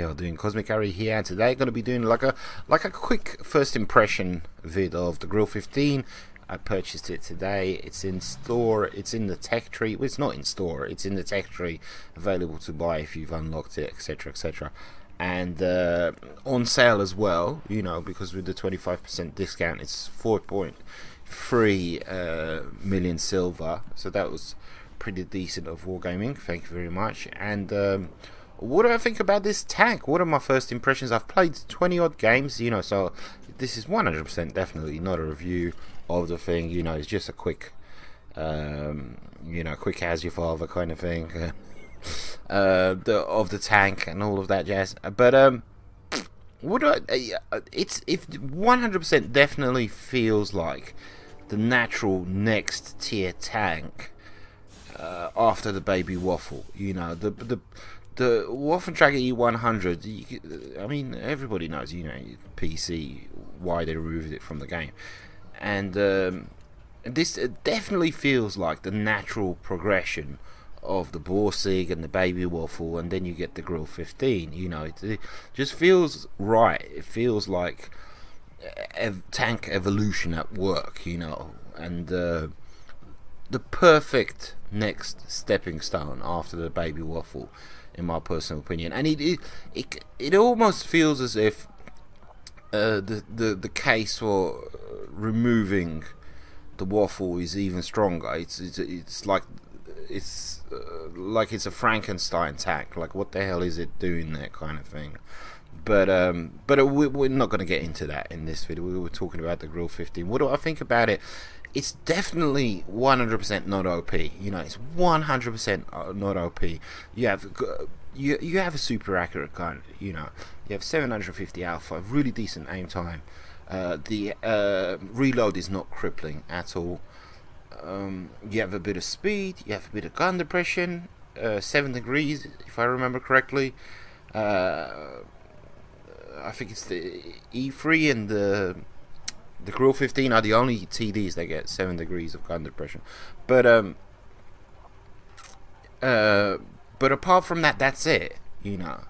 here, doing Cosmic Curry here, and today going to be doing like a quick first impression vid of the Grille 15. I purchased it today. It's in store. It's in the tech tree. Well, it's not in store. It's in the tech tree, available to buy if you've unlocked it, etc., etc. And on sale as well. You know, because with the 25% discount, it's 4.3 million silver. So that was pretty decent of wargaming. Thank you very much. And what do I think about this tank? What are my first impressions? I've played 20 odd games, you know, so this is 100% definitely not a review of the thing. You know, it's just a quick you know, quick as your father kind of thing of the tank and all of that jazz. But what do it's 100% definitely feels like the natural next tier tank after the baby waffle. You know, the Waffentrager E100, I mean, everybody knows, you know, PC, why they removed it from the game. And this definitely feels like the natural progression of the Borsig and the baby waffle, and then you get the Grille 15. You know, it just feels right. It feels like tank evolution at work, you know, and the perfect next stepping stone after the baby waffle, in my personal opinion. And it almost feels as if the case for removing the waffle is even stronger. It's like it's a Frankenstein tank. Like, what the hell is it doing there, kind of thing. But we're not going to get into that in this video. We were talking about the Grille 15. What do I think about it? It's definitely 100% not OP. You know, it's 100% not OP. You have a super accurate gun. You know, you have 750 alpha, really decent aim time. The reload is not crippling at all. You have a bit of speed. You have a bit of gun depression. 7 degrees, if I remember correctly. I think it's the E3 and the Grille 15 are the only TDs that get 7 degrees of gun depression. But apart from that, that's it. You know,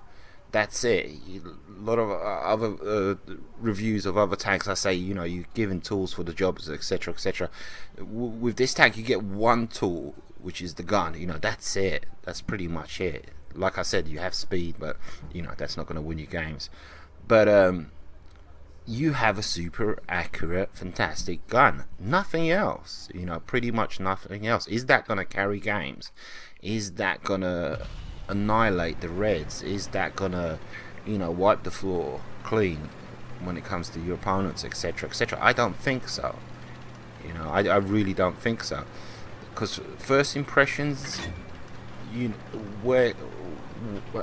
that's it. A lot of other reviews of other tanks, I say, you know, you're given tools for the jobs, etc., etc. With this tank, you get one tool, which is the gun. You know, that's it. That's pretty much it. Like I said, you have speed, but you know, that's not going to win you games. But you have a super accurate, fantastic gun. Nothing else. You know, pretty much nothing else. Is that going to carry games? Is that going to annihilate the Reds? Is that going to, you know, wipe the floor clean when it comes to your opponents, etc., etc.? I don't think so. You know, I really don't think so. Because first impressions, you know,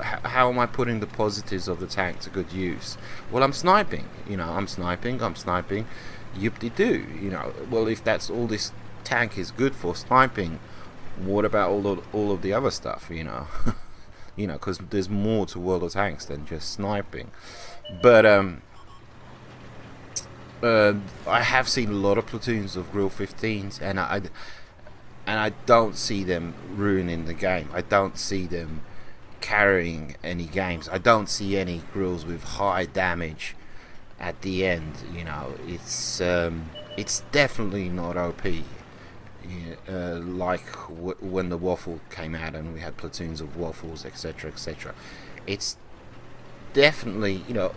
how am I putting the positives of the tank to good use? Well, I'm sniping. You know, I'm sniping. Yip-de-doo. You know, well, if that's all this tank is good for, sniping, what about all of the other stuff? You know, you know, because there's more to World of Tanks than just sniping. But I have seen a lot of platoons of Grille 15s, and I don't see them ruining the game. I don't see them carrying any games. I don't see any grills with high damage at the end. You know, it's definitely not OP. Like when the waffle came out and we had platoons of waffles, etc., etc. It's definitely, you know,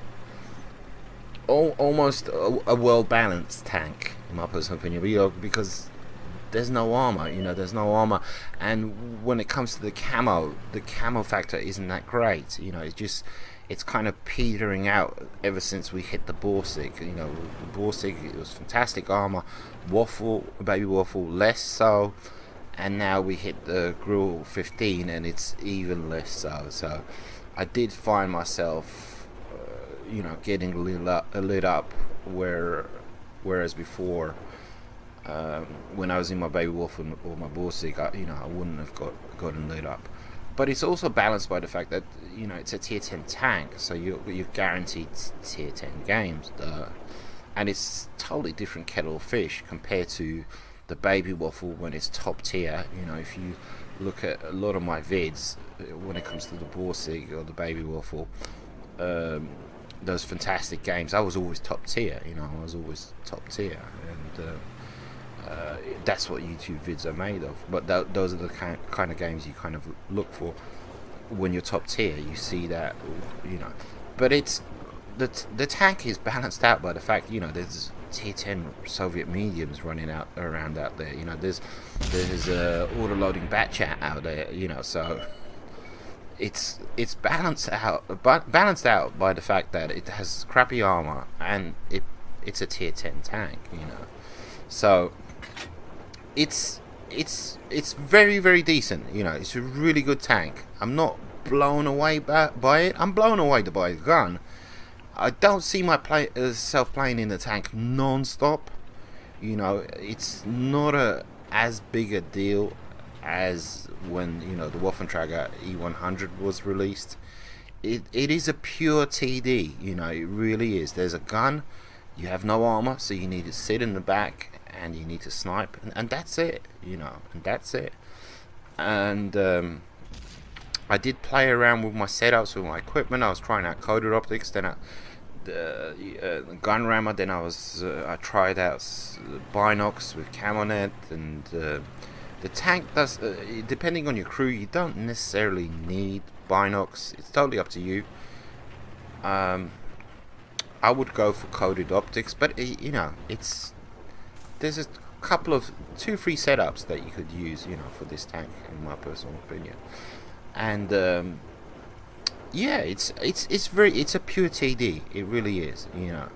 almost a well-balanced tank, in my personal opinion. You know, because there's no armor, you know, there's no armor, and when it comes to the camo factor isn't that great. You know, it's kind of petering out ever since we hit the Borsig. You know, the Borsig, it was fantastic armor, waffle, baby waffle, less so, and now we hit the Grille 15 and it's even less so. So I did find myself, you know, getting lit up whereas before, when I was in my baby wolf or my Borsig, you know, I wouldn't have gotten lit up. But it's also balanced by the fact that, you know, it's a tier 10 tank, so you're guaranteed tier 10 games, and it's totally different kettle of fish compared to the baby waffle when it's top tier. You know, if you look at a lot of my vids when it comes to the Borsig or the baby waffle, those fantastic games, I was always top tier. You know, I was always top tier, and that's what YouTube vids are made of. But those are the kind of games you kind of look for when you're top tier. You see that, you know. But it's the tank is balanced out by the fact, you know, there's tier 10 Soviet mediums running around out there. You know, there's auto-loading bat chat out there. You know, so it's balanced out, but balanced out by the fact that it has crappy armor and it's a tier 10 tank. You know, so it's very, very decent. You know, it's a really good tank. I'm not blown away by it. I'm blown away by the gun. I don't see myself playing in the tank non-stop. You know, it's not as big a deal as when, you know, the Waffenträger E100 was released. It is a pure TD. You know, it really is. There's a gun. You have no armor, so you need to sit in the back and you need to snipe, and that's it. You know, and that's it. And I did play around with my setups, with my equipment. I was trying out coded optics, then the gun rammer. Then I tried out binocs with Camonet, and the tank does. Depending on your crew, you don't necessarily need binocs. It's totally up to you. I would go for coded optics, but you know, there's a couple of 2-3 setups that you could use, you know, for this tank, in my personal opinion. And yeah, it's a pure TD. It really is. You know,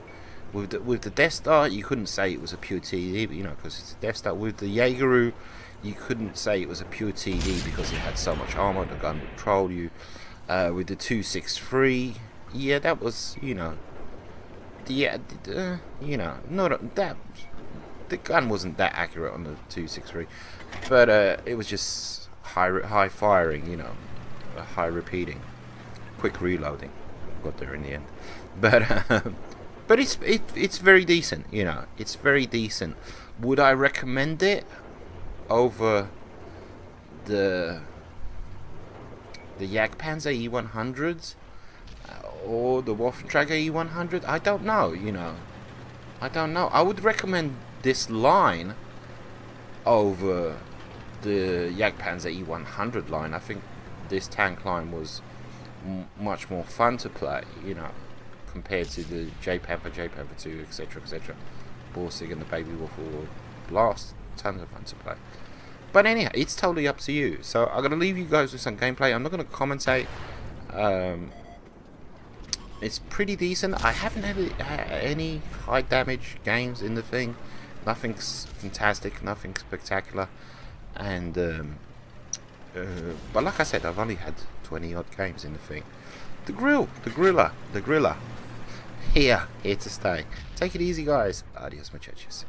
with the Death Star, you couldn't say it was a pure TD, but, you know, because it's a Death Star. With the Jaegeru, you couldn't say it was a pure TD because it had so much armor. The gun would troll you. With the 263, yeah, that was, you know, you know, not that. The gun wasn't that accurate on the 263, but it was just high firing, you know, high repeating, quick reloading. Got there in the end, but it's very decent, you know. It's very decent. Would I recommend it over the Jagdpanzer E100s or the Waffenträger E100? I don't know, you know. I don't know. I would recommend this line over the Jagdpanzer E100 line. I think this tank line was much more fun to play, you know, compared to the J-Panther 2, etc, etc. Borsig and the Baby Wolf or Blast, tons of fun to play. But anyhow, it's totally up to you. So I'm going to leave you guys with some gameplay. I'm not going to commentate. It's pretty decent. I haven't had any high damage games in the thing. Nothing's fantastic, nothing spectacular. And but like I said, I've only had 20 odd games in the thing. The Grille, here to stay. Take it easy, guys. Adios, muchachos.